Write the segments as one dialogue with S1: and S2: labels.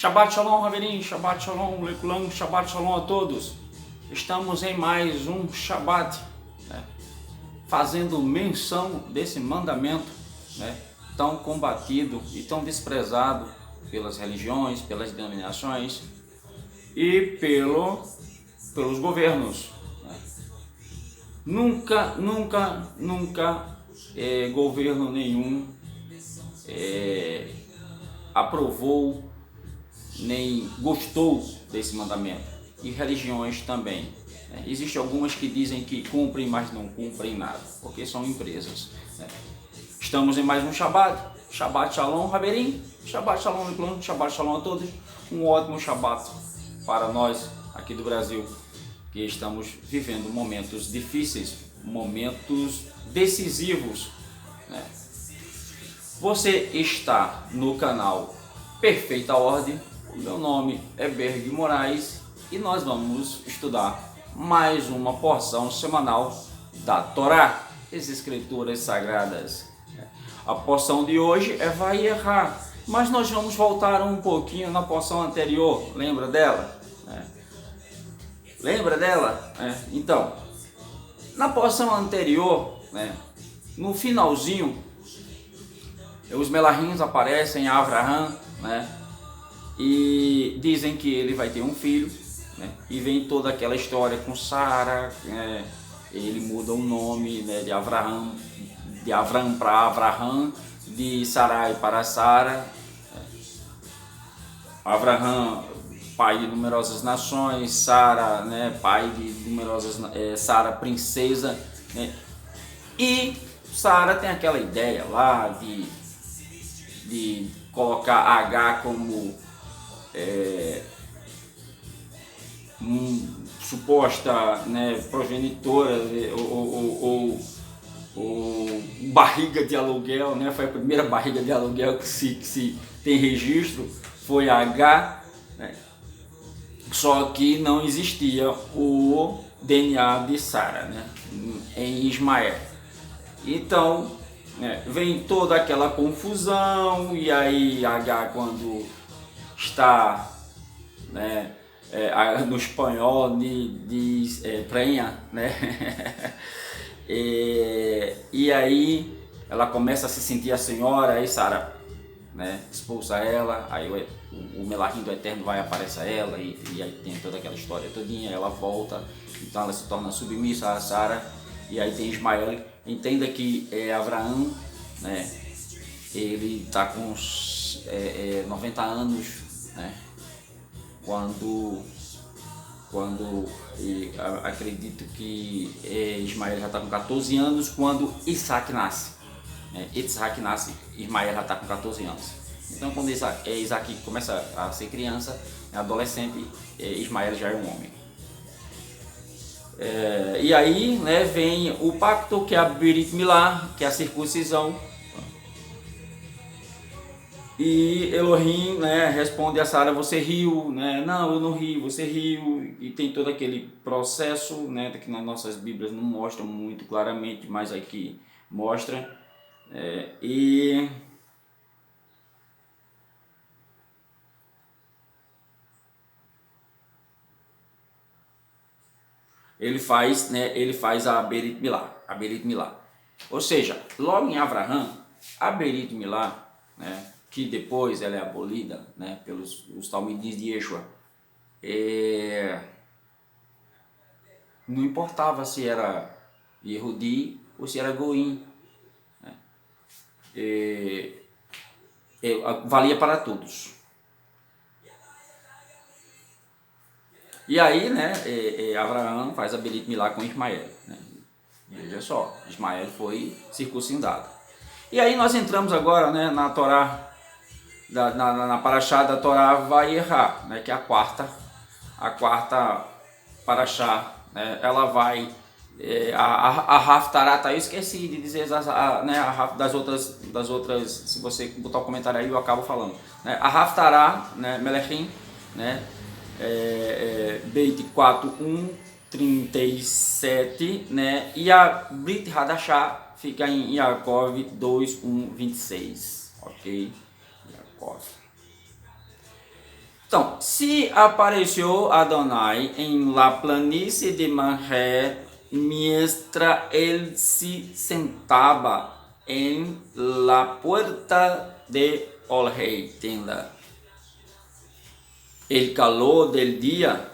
S1: Shabbat Shalom, Haverim, Shabbat Shalom, Lekulam, Shabbat Shalom a todos. Estamos em mais um Shabbat, fazendo menção desse mandamento, tão combatido e tão desprezado pelas religiões, pelas denominações e pelos governos. Nunca governo nenhum aprovou nem gostou desse mandamento, e religiões também. Existem algumas que dizem que cumprem, mas não cumprem nada, porque são empresas. Estamos em mais um Shabbat, Shabbat Shalom, Haverim, Shabbat Shalom, Lekulam, Shabbat Shalom a todos. Um ótimo Shabbat para nós aqui do Brasil, que estamos vivendo momentos difíceis, momentos decisivos. Você está no canal Perfeita Ordem. O meu nome é Berg Moraes e nós vamos estudar mais uma porção semanal da Torá, as Escrituras Sagradas. A porção de hoje é Vayera, mas nós vamos voltar um pouquinho na porção anterior. Lembra dela? Lembra dela? Então, na porção anterior, no finalzinho, os Melahim aparecem a Avraham, e dizem que ele vai ter um filho, e vem toda aquela história com Sara. Ele muda o nome, de Avraham para Avraham, de Sarai para Sara. Avraham, pai de numerosas nações, Sara, pai de numerosas, Sara, princesa, e Sara tem aquela ideia lá de colocar H como suposta, progenitora, ou barriga de aluguel, foi a primeira barriga de aluguel que se tem registro, foi H, só que não existia o DNA de Sara, em Ismael. Então vem toda aquela confusão, e aí H, quando está no espanhol diz prenha, e aí ela começa a se sentir a senhora, aí Sara expulsa ela, aí o Melahim do Eterno vai aparecer a ela, e aí tem toda aquela história todinha, ela volta, então ela se torna submissa a Sara, e aí tem Ismael. Entenda que Abraão, ele está com 90 anos, quando acredito que Ismael já está com 14 anos, quando Isaac nasce. Isaac nasce, Ismael já está com 14 anos. Então quando Isaac começa a ser criança, adolescente, Ismael já é um homem. E aí vem o pacto, que é a Brit Milá, que é a circuncisão. E Elohim responde a Sara: você riu? Não, eu não ri, você riu. E tem todo aquele processo, que nas nossas Bíblias não mostram muito claramente, mas aqui mostra. E ele faz a Brit Milá, ou seja, logo em Avraham, a Brit Milá, que depois ela é abolida, pelos os talmidim de Yeshua, não importava se era Yehudi ou se era Goim, valia para todos. E aí, Abraão faz a Brit Milá com Ismael. Veja só, Ismael foi circuncidado. E aí nós entramos agora, na Torá, na Parashá da Torá Vayera, que é a quarta Parashá. Ela vai, a Haftará, eu esqueci de dizer das outras, se você botar o comentário aí eu acabo falando. A Haftará, Melechim, Beit 4:1-37, e a Brit Hadashah fica em Yaakov 2:1-26, ok? Yaakov. Então, se apareceu Adonai em la planície de Manré, mientras ele se sentava em la puerta de el rei, tenda. El calor del dia,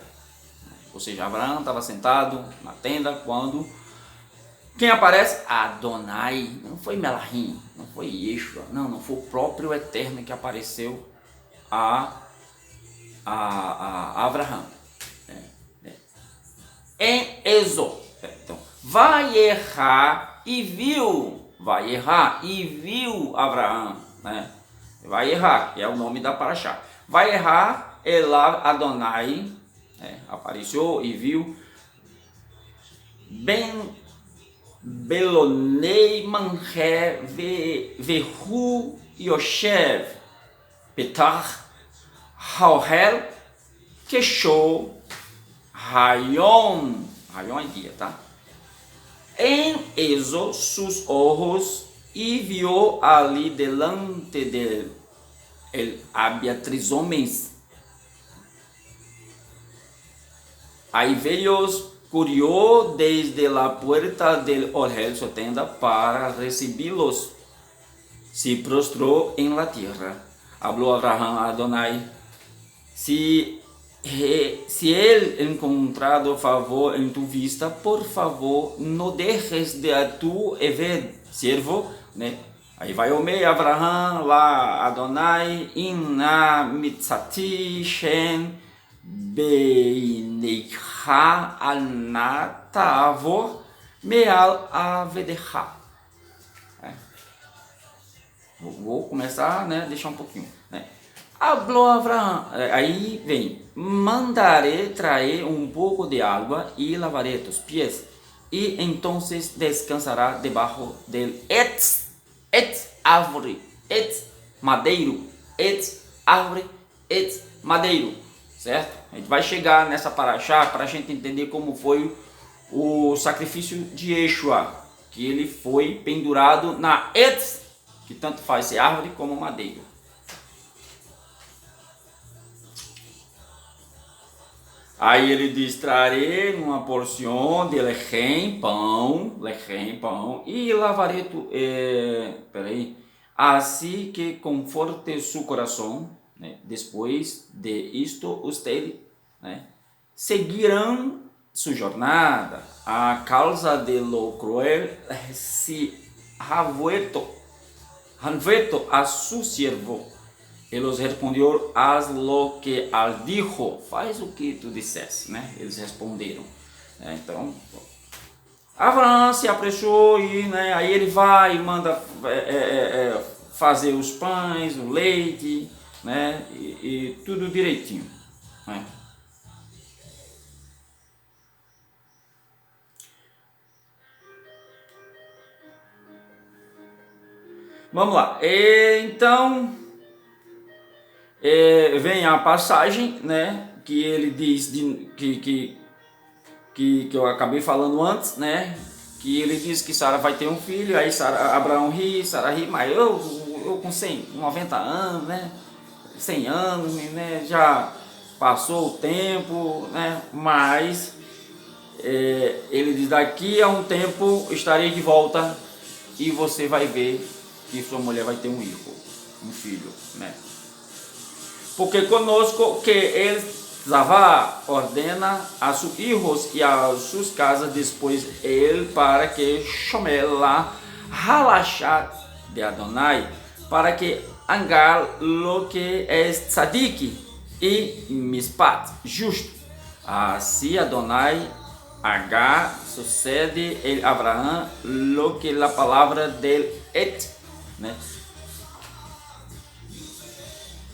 S1: ou seja, Abraão estava sentado na tenda quando quem aparece? Adonai. Não foi Melahim, não foi Yeshua, não foi o próprio Eterno que apareceu a Abraão. Em Êxodo. Então, vai errar e viu Abraão, né? Vai errar, que é o nome da paraxá. Vai errar, Elá Adonai, apareceu e viu, Ben Belonei Manré Vehu Yoshev Petar Hauhel Keshou Rayon é dia, tá? En eso sus ojos e viu ali delante dele havia 3 homens. Aí veio curió desde la puerta del orel su tenda para recibí-los. Se prostrou en la tierra. Habló Abraham a Adonai: se ele encontrado favor em tu vista, por favor, não deixes de a tu servo, né? Aí vai o meio Abraham lá, Adonai, inna mitzati shen beinecha anatavor meal avedecha. Vou começar, né? Deixar um pouquinho, né? Hablou Abraão, aí vem, mandaré traer um pouco de água e lavaré tus pies, e então descansará debaixo del etz árvore, etz madeiro, etz árvore, etz madeiro, certo? A gente vai chegar nessa paraxá para a gente entender como foi o sacrifício de Yeshua, que ele foi pendurado na etz, que tanto faz ser árvore como madeiro. Aí ele diz: trarei uma porção de lechem, pão, e lavarei assim que conforte su coração, né? Depois de isto, ustedes, né, seguirão sua jornada. A causa de lo cruel se ha vuelto a su siervo. Eles responderam: haz lo que al dijo, faz o que tu dissesse, né? Eles responderam. Então, Abraão se apressou e, né, aí ele vai e manda fazer os pães, o leite, né? E tudo direitinho, né? Vamos lá. Então vem a passagem, né, que ele diz que eu acabei falando antes, né, que ele diz que Sara vai ter um filho, aí Abraão ri, Sara ri, mas eu com 90 anos, né, 100 anos, né, já passou o tempo, né, mas ele diz: daqui a um tempo estarei de volta e você vai ver que sua mulher vai ter um filho, né. Porque conosco que ele Zavá ordena a sus hijos e a suas casas depois ele para que Shomela halachá de Adonai, para que angar lo que é tzadik e mispat, justo. Assim Adonai H sucede em Abraão lo que a palavra del et, né?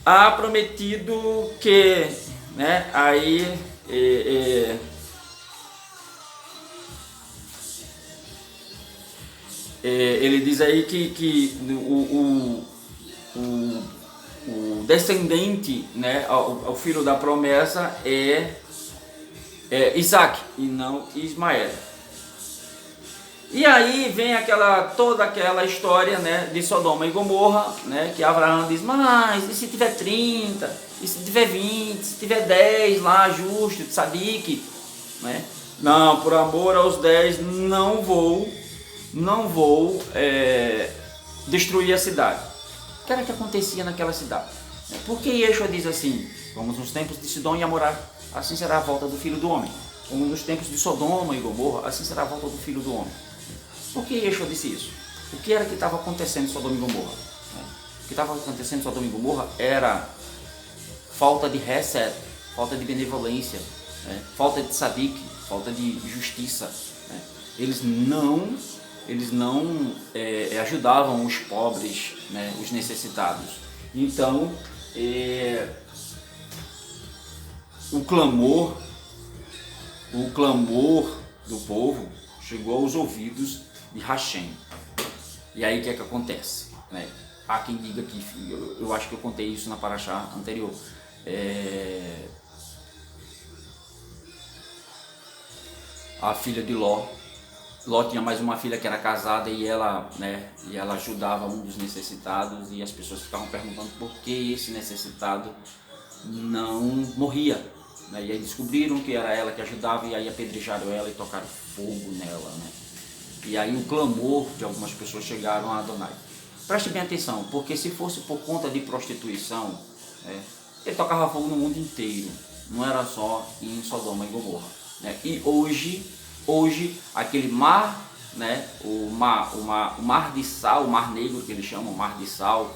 S1: Há prometido que, né, aí ele diz aí que o descendente, né, o filho da promessa é Isaac e não Ismael. E aí vem toda aquela história, né, de Sodoma e Gomorra, né, que Abraão diz, mas e se tiver 30, e se tiver 20, se tiver 10 lá, justo, sadique, né? Não, por amor aos 10, não vou destruir a cidade. O que era que acontecia naquela cidade? Por que Yeshua diz assim, como nos tempos de Sidom e Amorá, assim será a volta do Filho do Homem. Como nos tempos de Sodoma e Gomorra, assim será a volta do Filho do Homem. Por que Yeshua disse isso? O que era que estava acontecendo em Sodoma e Gomorra? O que estava acontecendo em Sodoma e Gomorra era falta de hesed, falta de benevolência, falta de sadik, falta de justiça. Eles não ajudavam os pobres, os necessitados. Então, o clamor do povo chegou aos ouvidos de Hashem. E aí o que é que acontece? Há quem diga que, eu acho que eu contei isso na paraxá anterior, a filha de Ló tinha mais uma filha que era casada e ela ajudava um dos necessitados, e as pessoas ficavam perguntando por que esse necessitado não morria. E aí descobriram que era ela que ajudava, e aí apedrejaram ela e tocaram fogo nela. E aí o clamor de algumas pessoas chegaram a Adonai. Preste bem atenção, porque se fosse por conta de prostituição, ele tocava fogo no mundo inteiro, não era só em Sodoma e Gomorra. E hoje aquele mar, o mar de sal, o mar negro que eles chamam, o mar de sal,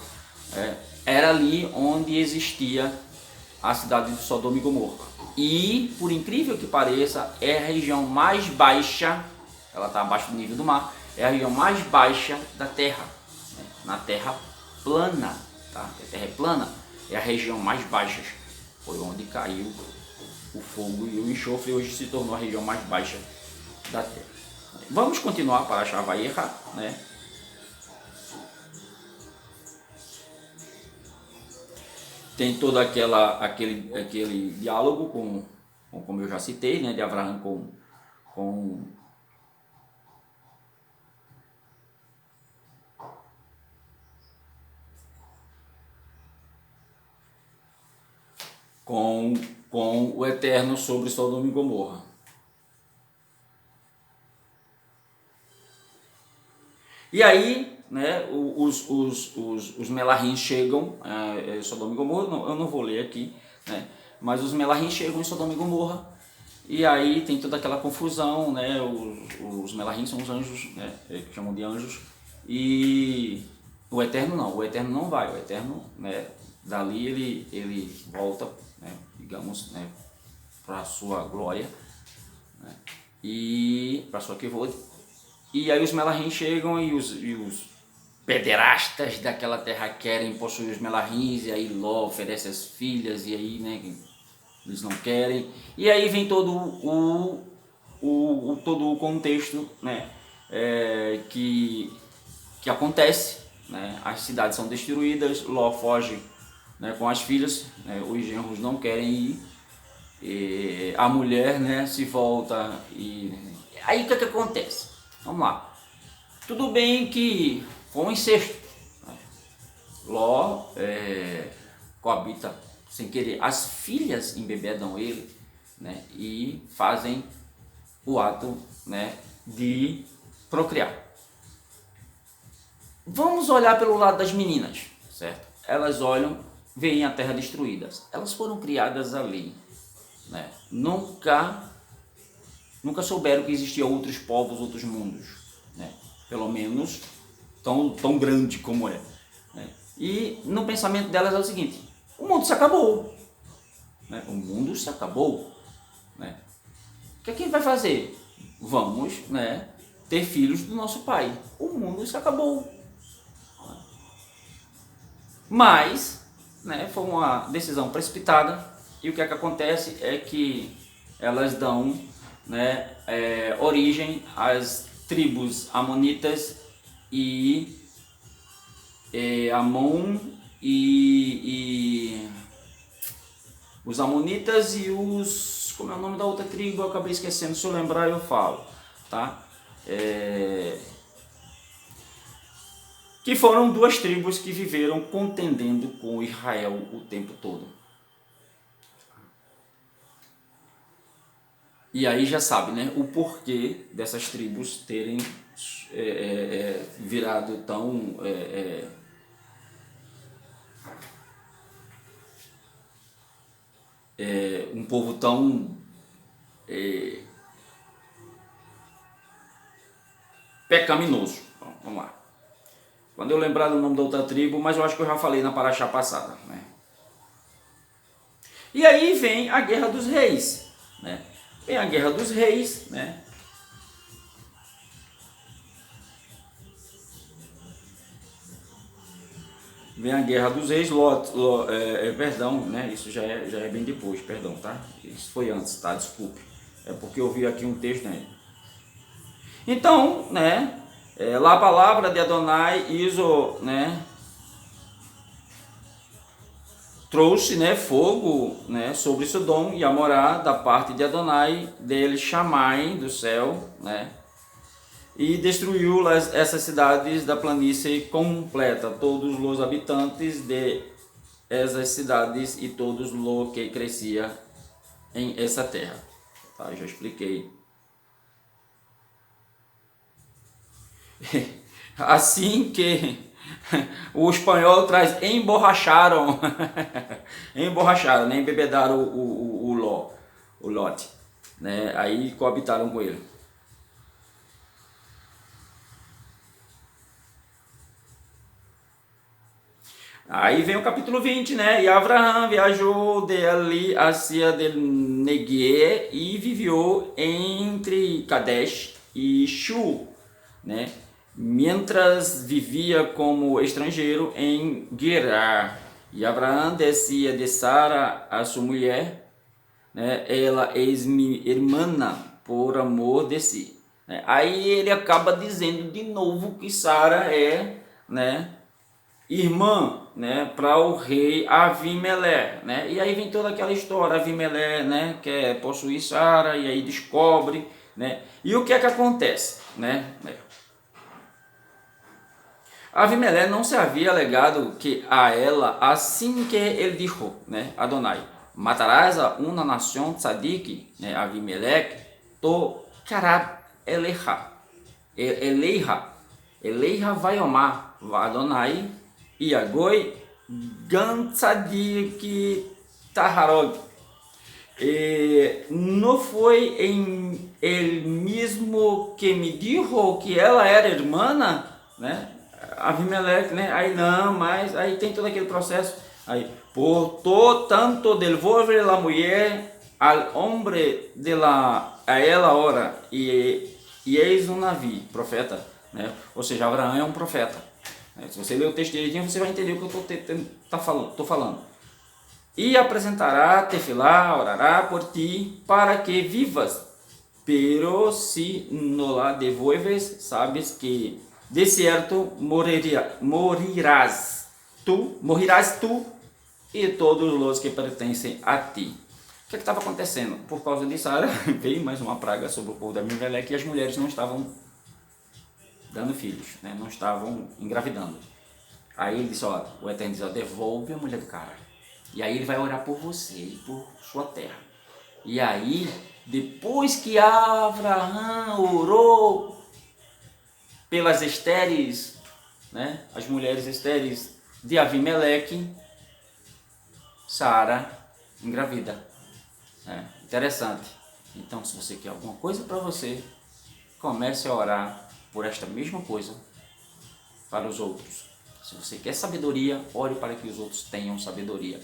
S1: era ali onde existia a cidade de Sodoma e Gomorra. E, por incrível que pareça, é a região mais baixa, ela está abaixo do nível do mar, é a região mais baixa da Terra, na Terra plana, tá? A Terra é plana, é a região mais baixa, foi onde caiu o fogo e o enxofre, hoje se tornou a região mais baixa da Terra. Vamos continuar para achar Vayera, Tem todo aquele diálogo como eu já citei, de Abraão com o Eterno sobre Sodoma e Gomorra. E aí, os Melahim chegam, Sodoma e Gomorra, eu não vou ler aqui, mas os Melahim chegam em Sodoma e Gomorra, e aí tem toda aquela confusão, os Melahim são os anjos, que chamam de anjos, e o Eterno não vai, o Eterno, dali ele volta, digamos, para a sua glória, e para a sua kevod. E aí os Melahim chegam e os pederastas daquela terra querem possuir os Melahim, e aí Ló oferece as filhas, e aí eles não querem. E aí vem todo o contexto que acontece. As cidades são destruídas, Ló foge com as filhas, os genros não querem ir, e a mulher se volta. E aí o que acontece? Vamos lá. Tudo bem que foi um incesto. Ló coabita sem querer. As filhas embebedam ele, e fazem o ato de procriar. Vamos olhar pelo lado das meninas, certo? Elas olham, veem a terra destruída. Elas foram criadas ali, Nunca souberam que existiam outros povos, outros mundos, pelo menos tão grande como é. E no pensamento delas é o seguinte: o mundo se acabou, o mundo se acabou, o que a gente vai fazer? Vamos, ter filhos do nosso pai. O mundo se acabou. Mas, foi uma decisão precipitada, e o que acontece é que elas dão origem às tribos amonitas e Amon e os amonitas e os... como é o nome da outra tribo? Eu acabei esquecendo, se eu lembrar eu falo, tá? que foram duas tribos que viveram contendendo com Israel o tempo todo. E aí já sabe, né, o porquê dessas tribos terem virado tão um povo tão pecaminoso. Bom, vamos lá. Quando eu lembrar do nome da outra tribo, mas eu acho que eu já falei na paraxá passada, né? E aí vem a Guerra dos Reis, né? Vem a Guerra dos Reis, né? Vem a Guerra dos Reis, perdão, né? Isso já é bem depois, perdão, tá? Isso foi antes, tá? Desculpe. É porque eu vi aqui um texto, né? Então, né? Lá a palavra de Adonai Iso, né? Trouxe, né, fogo, né, sobre Sodom e Amorá da parte de Adonai, dele Chamai do céu, né? E destruiu essas cidades da planície completa, todos os habitantes de essas cidades e todos os que crescia em essa terra. Tá, já expliquei. Assim que o espanhol traz emborracharam, emborracharam, né? Embebedaram o lote, né? Aí coabitaram com ele. Aí vem o capítulo 20, né? E Abraão viajou de ali hacia del Neguê e viveu entre Kadesh e Shu, né? Mientras vivia como estrangeiro em Gerar. E Abraão descia de Sara, a sua mulher, né? Ela é irmã por amor de si. Né? Aí ele acaba dizendo de novo que Sara é, né, irmã, né, para o rei Avimelé, né? E aí vem toda aquela história, Avimelé, né, quer possuir Sara e aí descobre, né? E o que é que acontece, né? Avimelé não se havia alegado que a ela assim que ele disse, né, Adonai, matarás a uma nação tzadik, né, Avimelech, to karab eleha, eleha vai omar, Adonai, Iagoi, gan tzadik taharog. Não foi em ele mesmo que me disse que ela era irmã, né? Avimelech, né? Aí não, mas aí tem todo aquele processo. Aí, por tanto devolver la mulher al hombre de la a ela ora e eis um navio, profeta, né? Ou seja, Abraão é um profeta. Né? Se você ler o texto direitinho, você vai entender o que eu estou falando. E apresentará tefilá, orará por ti, para que vivas. Pero si no la devolves, sabes que de certo morirás tu e todos os que pertencem a ti. O que estava acontecendo? Por causa de Sara, veio mais uma praga sobre o povo da Abimelec e as mulheres não estavam dando filhos, né? Não estavam engravidando. Aí ele disse, ó, o Eterno diz, ó, devolve a mulher do cara. E aí ele vai orar por você e por sua terra. E aí, depois que Abraão orou pelas estéreis, né, as mulheres estéreis de Avimeleque, Sara engravida. Interessante. Então, se você quer alguma coisa para você, comece a orar por esta mesma coisa para os outros. Se você quer sabedoria, ore para que os outros tenham sabedoria.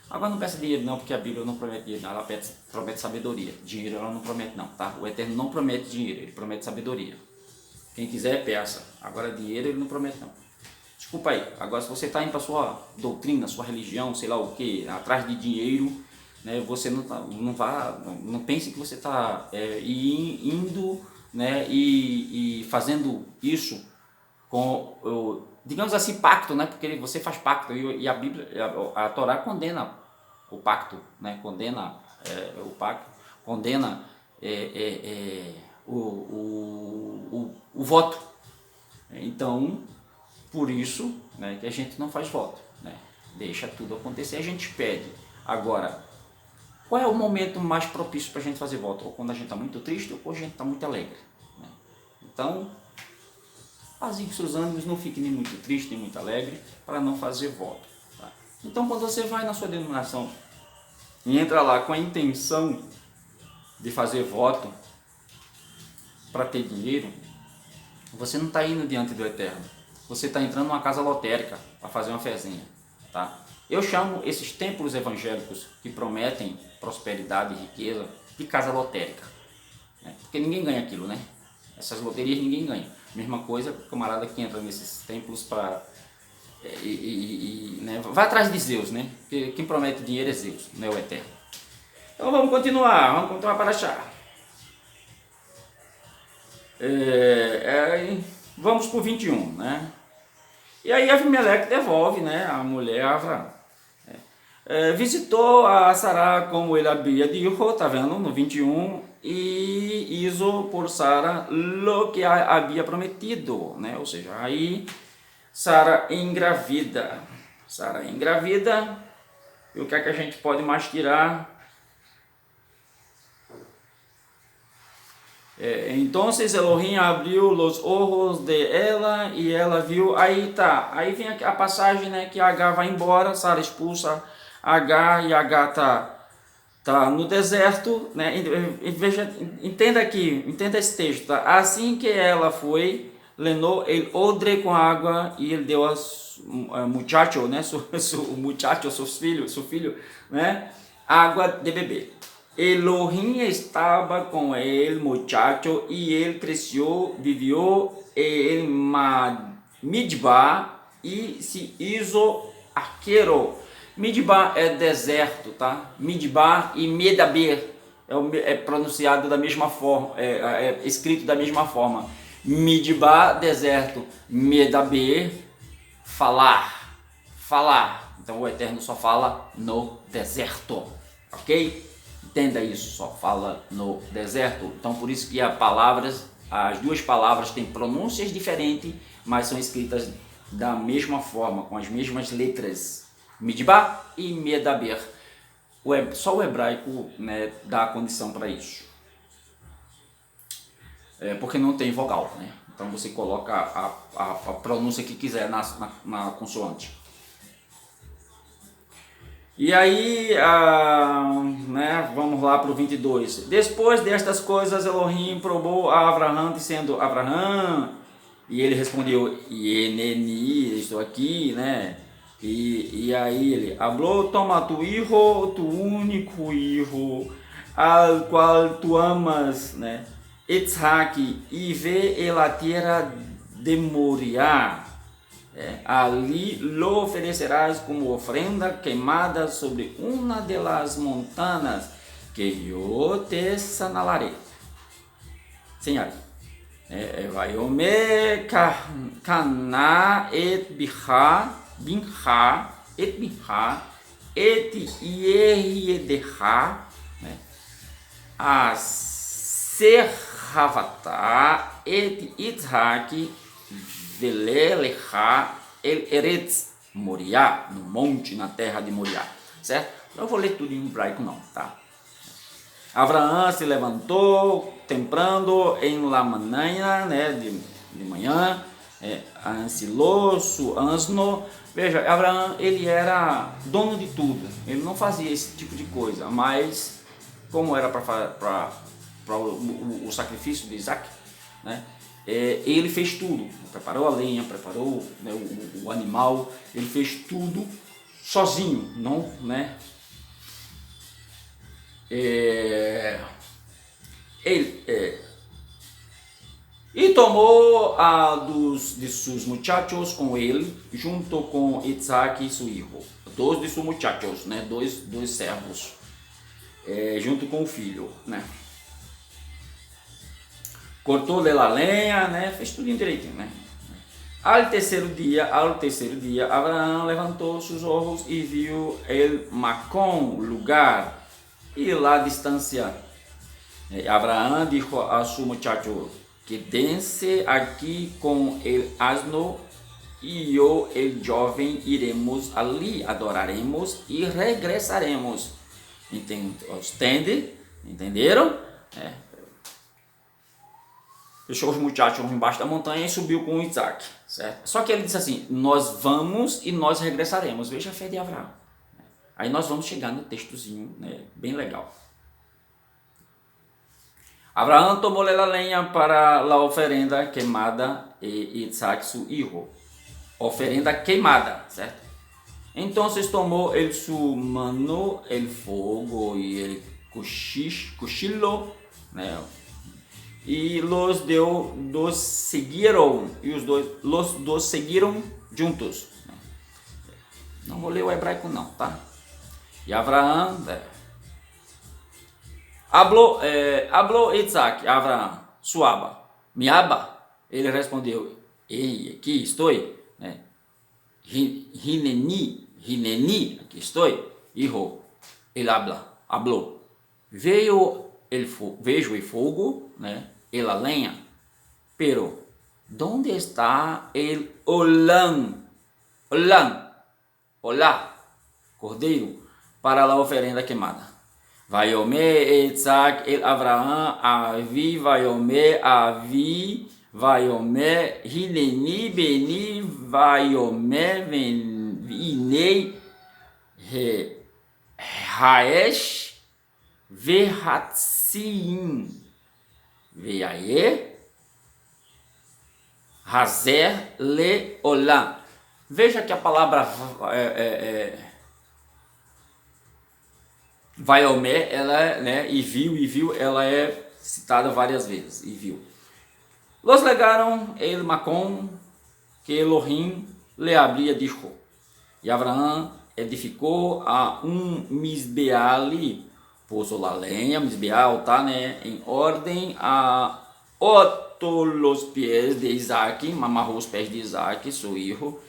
S1: Agora não peça dinheiro não, porque a Bíblia não promete dinheiro, ela promete sabedoria. Dinheiro ela não promete não, tá? O Eterno não promete dinheiro, ele promete sabedoria. Quem quiser, peça. Agora dinheiro ele não promete não. Desculpa aí, agora se você está indo para sua doutrina, sua religião, sei lá o que, atrás de dinheiro, né, você não pense que você está indo, né, e fazendo isso com, digamos assim, pacto, né, porque você faz pacto e a Bíblia, a Torá condena o pacto, né, condena o pacto, condena o voto. Então, por isso, né, que a gente não faz voto, né? Deixa tudo acontecer, a gente pede. Agora, qual é o momento mais propício para a gente fazer voto? Ou quando a gente está muito triste ou quando a gente está muito alegre, né? Então, azigue seus ânimos, não fique nem muito triste nem muito alegre para não fazer voto, tá? Então, quando você vai na sua denominação e entra lá com a intenção de fazer voto para ter dinheiro, você não está indo diante do Eterno. Você está entrando numa casa lotérica para fazer uma fezinha, tá? Eu chamo esses templos evangélicos que prometem prosperidade e riqueza de casa lotérica, né? Porque ninguém ganha aquilo, né? Essas loterias ninguém ganha. Mesma coisa, o camarada que entra nesses templos para né? Vai atrás de Zeus, né? Porque quem promete dinheiro é Zeus, não é o Eterno. Então vamos continuar para achar. Vamos para o 21, né? E aí Abimeleque devolve, né, a mulher a Abraão. Visitou a Sará como ele havia dito, tá vendo, no 21, e hizo por Sara lo que havia prometido, né? Ou seja, aí Sara engravida. E o que é que a gente pode mais tirar? Então Elohim abriu os olhos de ela e ela viu. Aí vem a passagem, né, que Agar vai embora, Sara expulsa Agar e Agar tá no deserto, né? Veja, entenda esse texto, tá? Assim que ela foi, lenou el odre com água e ele deu ao muchacho, né, seu filho, né, água de beber. Elohim estava com ele, muchacho, e ele cresceu, viveu em Midbar e se hizo arqueiro. Midbar é deserto, tá? Midbar e Medaber é pronunciado da mesma forma, é escrito da mesma forma. Midbar, deserto. Medaber, falar. Então o Eterno só fala no deserto, ok? Entenda isso, só fala no deserto. Então por isso que as duas palavras têm pronúncias diferentes, mas são escritas da mesma forma, com as mesmas letras. Midbar e Medaber. Só o hebraico, né, dá a condição para isso. Porque não tem vogal, né? Então você coloca a pronúncia que quiser na consoante. E aí, né, vamos lá para o 22. Depois destas coisas, Elohim provou a Abraão, dizendo: Abraão, e ele respondeu: Ieneni, estou aqui, né? E aí ele falou: toma tu hijo, tu único hijo, al qual tu amas, né? Isaac, e vê a terra de Moriá. Ali lo oferecerás como ofrenda queimada sobre uma das montanhas que eu te señalaré. Señal. Vayome Cana et Binha et Yehideha, a Serravata et Isaac Veleleha el Eretz Moriá, no monte, na terra de Moriá, certo? Não vou ler tudo em hebraico não, tá? Abraão se levantou temprando em la manhã, né, de manhã, ansilou su asno. Veja, Abraão, ele era dono de tudo, ele não fazia esse tipo de coisa, mas como era para o sacrifício de Isaac, né? Ele fez tudo, preparou a lenha, preparou, né, o animal, ele fez tudo sozinho, não, né? E tomou de seus muchachos com ele, junto com Isaac e seu filho, dois de seus muchachos, né, dois servos, junto com o filho, né? Cortou-lhe a lenha, né? Fez tudo direitinho, né? Ao terceiro dia, Abraão levantou seus olhos e viu el Macom, lugar, e lá a distância Abraão disse a su muchacho: quédense aqui com el asno e eu, el jovem, iremos ali, adoraremos e regressaremos. Entende? Entenderam? Deixou os muchachos embaixo da montanha e subiu com Isaac, certo? Só que ele disse assim: nós vamos e nós regressaremos. Veja a fé de Abraão. Aí nós vamos chegar no textozinho, né, bem legal. Abraão tomou a lenha para a oferenda queimada e Isaac su hijo. Oferenda queimada, certo? Então tomou ele su mano el fogo e ele cuchillo, né? E los dos seguiram, e os dois seguiram juntos. Não vou ler o hebraico não, tá? E Abraão hablou Isaac, Abraão, suaba, me aba. Ele respondeu: ei, aqui estou, né? Hineni, aqui estou. Hijo, ele hablou. Vejo o fogo, né? E a lenha, pero ¿dónde está el olá, cordeiro, para a oferenda queimada? Vaiome Isaac el Abraão, vaiome, hineni, beni, vaiome, vinei, Haesh, Verhatsim, Veiaê, Hazer, Le, Olá. Veja que a palavra Vaiomé, ela, né, e viu, ela é citada várias vezes, e viu. Los legaram el Macom, que Elohim le abria dijo. E Abraão edificou a misbeali, pôs a lenha, misbeal, tá, né, em ordem a los pés de Isaac, amarrou os pés de Isaac, seu hijo,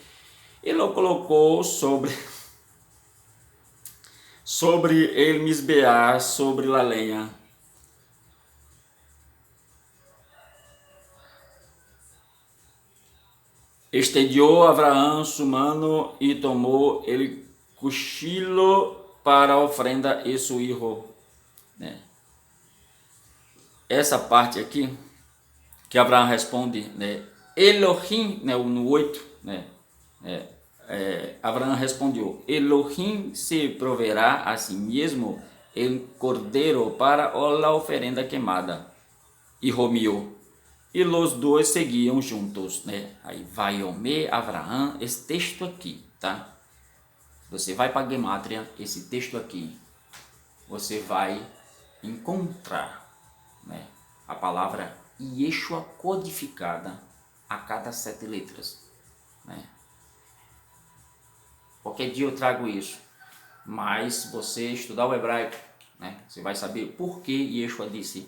S1: e lo colocou sobre ele misbear, sobre a lenha. Estediou Abraão su mano e tomou ele cuchillo para a ofrenda e su hijo. Né? Essa parte aqui, que Abraão responde, né? Elohim, né? No 8, né? Abraão respondeu: Elohim se proverá a si mesmo el cordeiro para a oferenda queimada. Hijo mío. E os dois seguiam juntos, né? Aí Vaiome Abraão, esse texto aqui, tá? Você vai para a Gemátria, esse texto aqui, você vai encontrar, né, a palavra Yeshua codificada a cada 7 letras, né? Qualquer dia eu trago isso, mas se você estudar o hebraico, né, você vai saber por que Yeshua disse.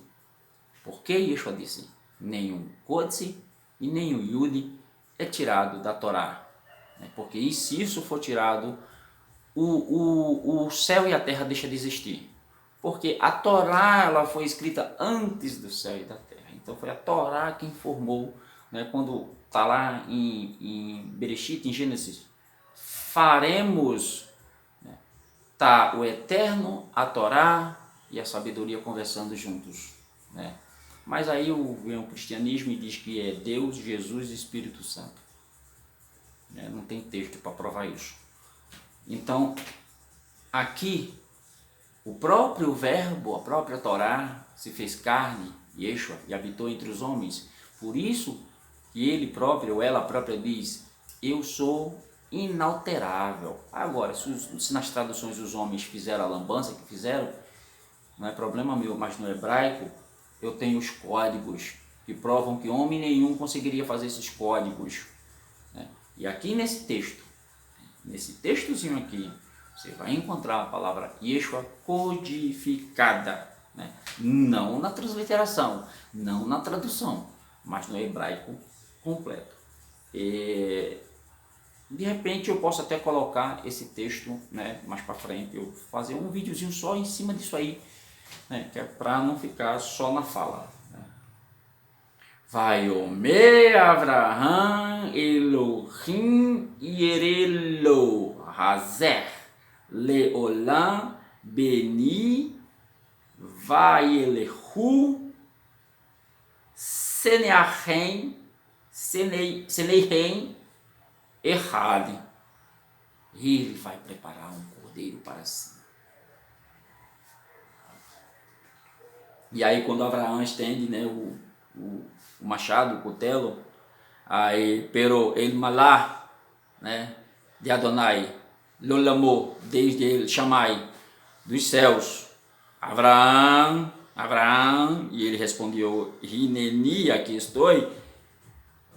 S1: Por que Yeshua disse? Nenhum Kodsi e nenhum Yud é tirado da Torá, né? Porque se isso for tirado, o céu e a terra deixam de existir. Porque a Torá, ela foi escrita antes do céu e da terra. Então foi a Torá que informou, né? Quando está lá em Bereshit, em Gênesis, faremos, né? Tá o Eterno, a Torá e a sabedoria conversando juntos, né? Mas aí vem o cristianismo e diz que é Deus, Jesus e Espírito Santo. Não tem texto para provar isso. Então, aqui, o próprio verbo, a própria Torá, se fez carne, Yeshua, e habitou entre os homens. Por isso que ele próprio, ou ela própria diz: eu sou inalterável. Agora, se nas traduções os homens fizeram a lambança que fizeram, não é problema meu, mas no hebraico, eu tenho os códigos que provam que homem nenhum conseguiria fazer esses códigos, né? E aqui nesse textozinho aqui, você vai encontrar a palavra Yeshua codificada, né? Não na transliteração, não na tradução, mas no hebraico completo. De repente eu posso até colocar esse texto, né, mais para frente, eu fazer um videozinho só em cima disso aí, né? Que é para não ficar só na fala. Né? Vaiomer Avraham Elohim Yerelo Hazer Leolam Beni Vaelehu Seneihem Errade. Ele vai preparar um cordeiro para si. E aí quando Abraão estende, né, o machado, o cutelo, aí pero el malá, né, de Adonai, lo lamou, desde ele chamai dos céus, Abraão, e ele respondeu, Hineni, aqui estou,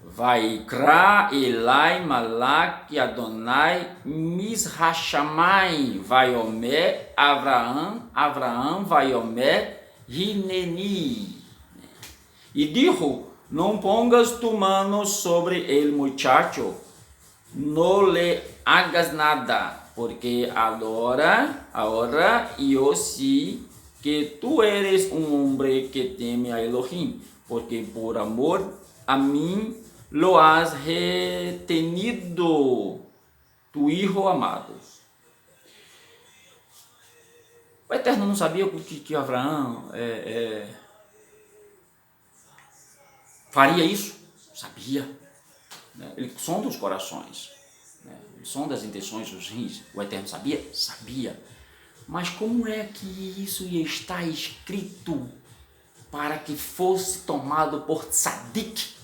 S1: Vaikra Elai Malak Adonai Mishashamai Vaiomer Abraão Vaiomer Hineni. E dijo, não pongas tu mano sobre el muchacho, no le hagas nada, porque agora eu sei que tu eres homem que teme a Elohim, porque por amor a mim lo has retenido, tu hijo amado. O Eterno não sabia que Abraão faria isso? Sabia. Né? Ele sonda os corações, né? Ele sonda as intenções dos rins. O Eterno sabia? Sabia. Mas como é que isso está escrito para que fosse tomado por tzadik,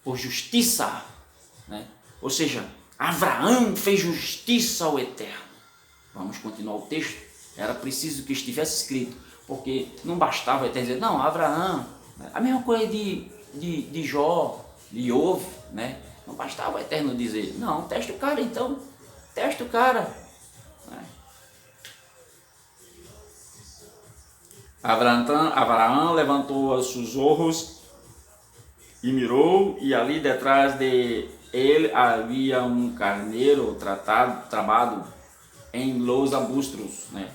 S1: por justiça, né? Ou seja, Abraão fez justiça ao Eterno. Vamos continuar o texto. Era preciso que estivesse escrito, porque não bastava o Eterno dizer, não, Abraão, a mesma coisa de Jó, de Iov, né? Não bastava o Eterno dizer, não, testa o cara então, testa o cara. Né? Abraão levantou os seus olhos e mirou, e ali detrás de ele havia um carneiro travado em los arbustos, né?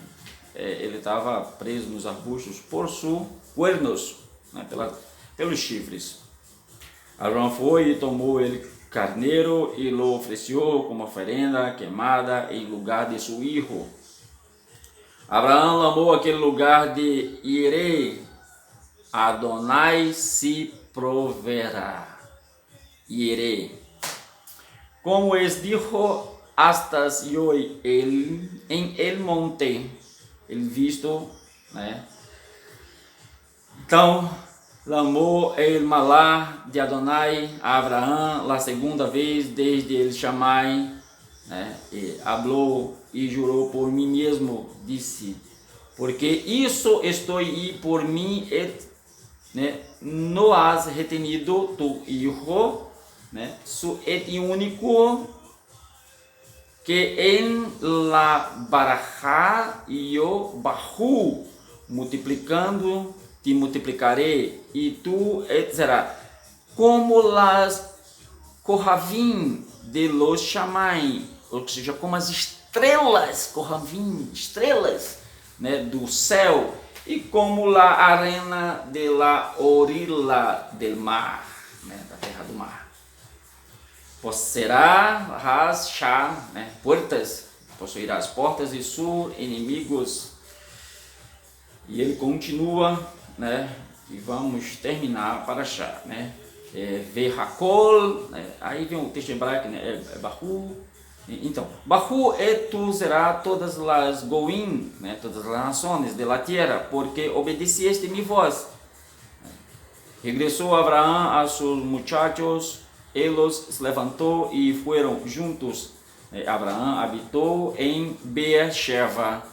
S1: Ele estava preso nos arbustos por seus cuernos, né? Pelos chifres. Abraão foi e tomou ele carneiro e lo ofereceu como oferenda queimada em lugar de seu filho. Abraão amou aquele lugar de Ire, Adonai se proverá. Ire. Como es dijo, hasta yo en el monte, ele visto, né? Então, amou el malá de Adonai a Abraão, a segunda vez desde ele chamai, né? E hablou e jurou por mim mesmo, disse, porque isso estou aí por mim, né? No has retenido tu hijo, né? Su et único, que en la barajá yo bajú, multiplicando te multiplicarei, e tu será como las corravim de los chamai, ou seja, como as estrelas, corravim, estrelas, né, do céu, e como la arena de la orilla del mar, né, da terra do mar. Possuirá chá, né, portas, possuirá as portas de seus inimigos. E ele continua, né, e vamos terminar para achar, né, Verracol, né, aí vem o texto hebraico, né, Bahu. Então, Bahu tu será todas as goim, né, todas as nações de la tierra, porque obedeceste mi voz. Regressou Abraão a seus muchachos, eles se levantou e foram juntos. Abraão habitou em Beersheba.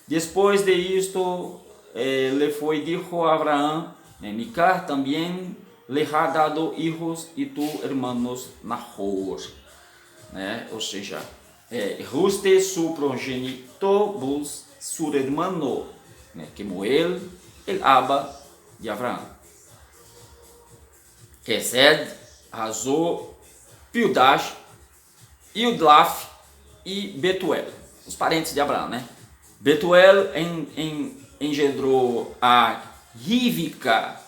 S1: Depois de isto, le foi dijo a Abraão, Micar também le ha dado hijos e tu hermanos Nahor. Né? Ou seja, Ruste su progenitor bus su hermano, né? Kemuel, el Abba de Abraão. Kesed, Hazor, Pildash, Ildlaf e Betuel, os parentes de Abraão, né? Betuel em engendró a Rivka.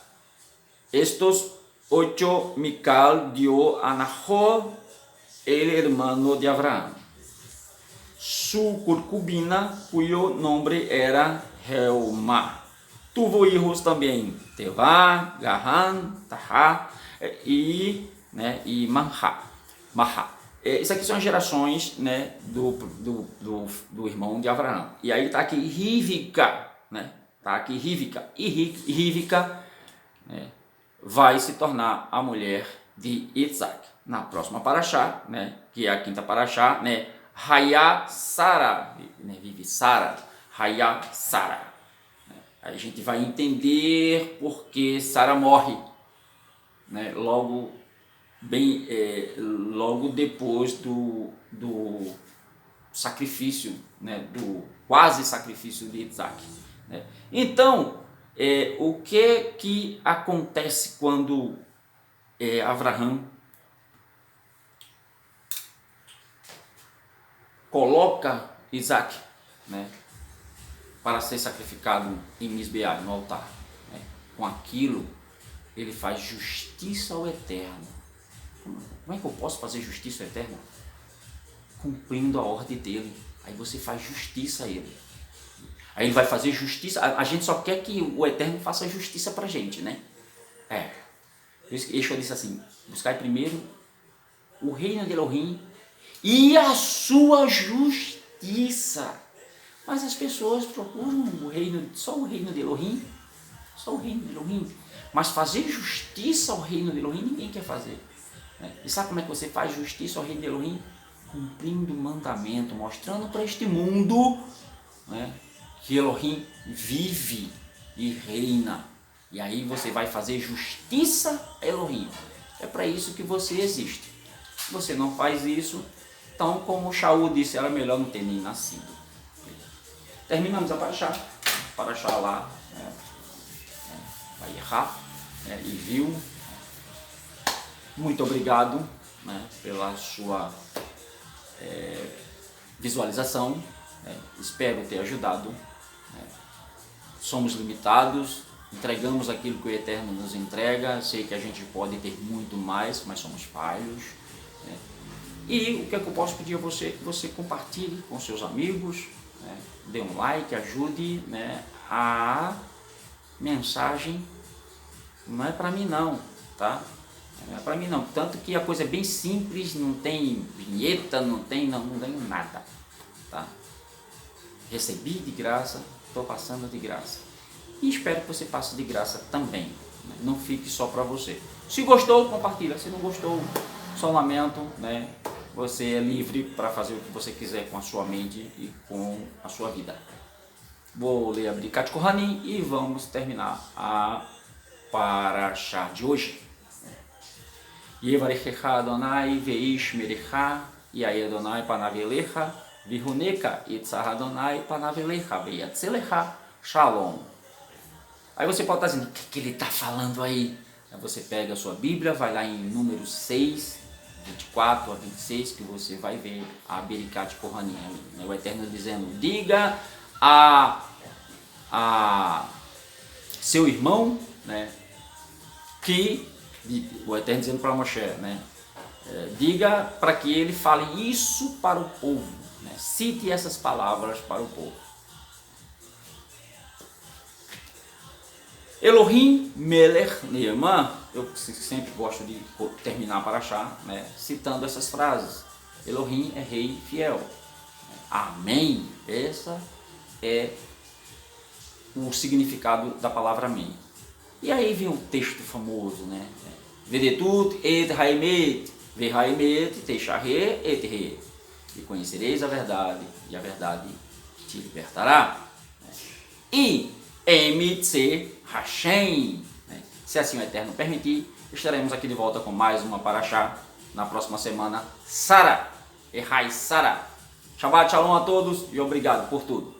S1: Estos 8 Mical dio a Nahor, el hermano de Abraham. Su concubina, cuyo nombre era Reumá. Tuvo hijos também, Tevá, Garran, Tahá e Mahá. Isso aqui são as gerações, né, do irmão de Abraão. E aí está aqui Rivka, né? Está aqui Rivka. E Rivka, né, vai se tornar a mulher de Isaac. Na próxima paraxá, né, que é a quinta paraxá, né, Hayá Sara, né, vive Sara, Hayá Sara. Aí a gente vai entender por que Sara morre, né, logo depois do sacrifício, né, do quase sacrifício de Isaac, né? Então, o que acontece quando Abraão coloca Isaac, né, para ser sacrificado em Misbeá, no altar, né? Com aquilo, ele faz justiça ao Eterno. Como é que eu posso fazer justiça ao Eterno? Cumprindo a ordem dele. Aí você faz justiça a ele. Aí ele vai fazer justiça. A gente só quer que o Eterno faça justiça pra gente, né? Por isso que Yeshua disse assim: buscai primeiro o reino de Elohim e a sua justiça. Mas as pessoas procuram só o reino de Elohim, só o reino de Elohim. Mas fazer justiça ao reino de Elohim ninguém quer fazer, né? E sabe como é que você faz justiça ao reino de Elohim? Cumprindo o mandamento, mostrando para este mundo, né, que Elohim vive e reina. E aí você vai fazer justiça a Elohim. É para isso que você existe. Se você não faz isso, então, como Shaul disse, era melhor não ter nem nascido. Terminamos a paraxá lá, né, vai errar, né, e viu. Muito obrigado, né, pela sua visualização, né? Espero ter ajudado, né? Somos limitados, entregamos aquilo que o Eterno nos entrega. Sei que a gente pode ter muito mais, mas somos falhos, né? E o que é que eu posso pedir a você? Que você compartilhe com seus amigos, né? Dê um like, ajude, né? A mensagem não é para mim não, tá? Não é para mim não, tanto que a coisa é bem simples, não tem vinheta, não tem nada, tá? Recebi de graça, estou passando de graça. E espero que você passe de graça também, né? Não fique só para você. Se gostou, compartilha. Se não gostou, só lamento, né? Você é livre para fazer o que você quiser com a sua mente e com a sua vida. Vou ler a Birkat Kohanim e vamos terminar a paraxá de hoje. Yevarechecha Adonai veish merecha, Yair Adonai panavelecha, Vihuneka itzah Adonai panavelecha, Veiatzelecha, Shalom. Aí você pode estar dizendo, o que ele está falando aí? Aí você pega a sua Bíblia, vai lá em Números 6, 24 a 26, que você vai ver a Birkat Kohanim, né? O Eterno dizendo, diga a seu irmão, né, que o Eterno dizendo para Moshe, né, diga para que ele fale isso para o povo, né, cite essas palavras para o povo. Elohim Melech Neemah, eu sempre gosto de terminar paraxá, né, citando essas frases. Elohim é rei fiel. Amém. Essa é o significado da palavra amém. E aí vem um texto famoso, né? Vedetut et haimet, vehaimet teisharé et re. E conhecereis a verdade, e a verdade te libertará. E emitse Hashem. Se assim o Eterno permitir, estaremos aqui de volta com mais uma paraxá na próxima semana. Sara, Errai Sara. Shabbat Shalom a todos e obrigado por tudo.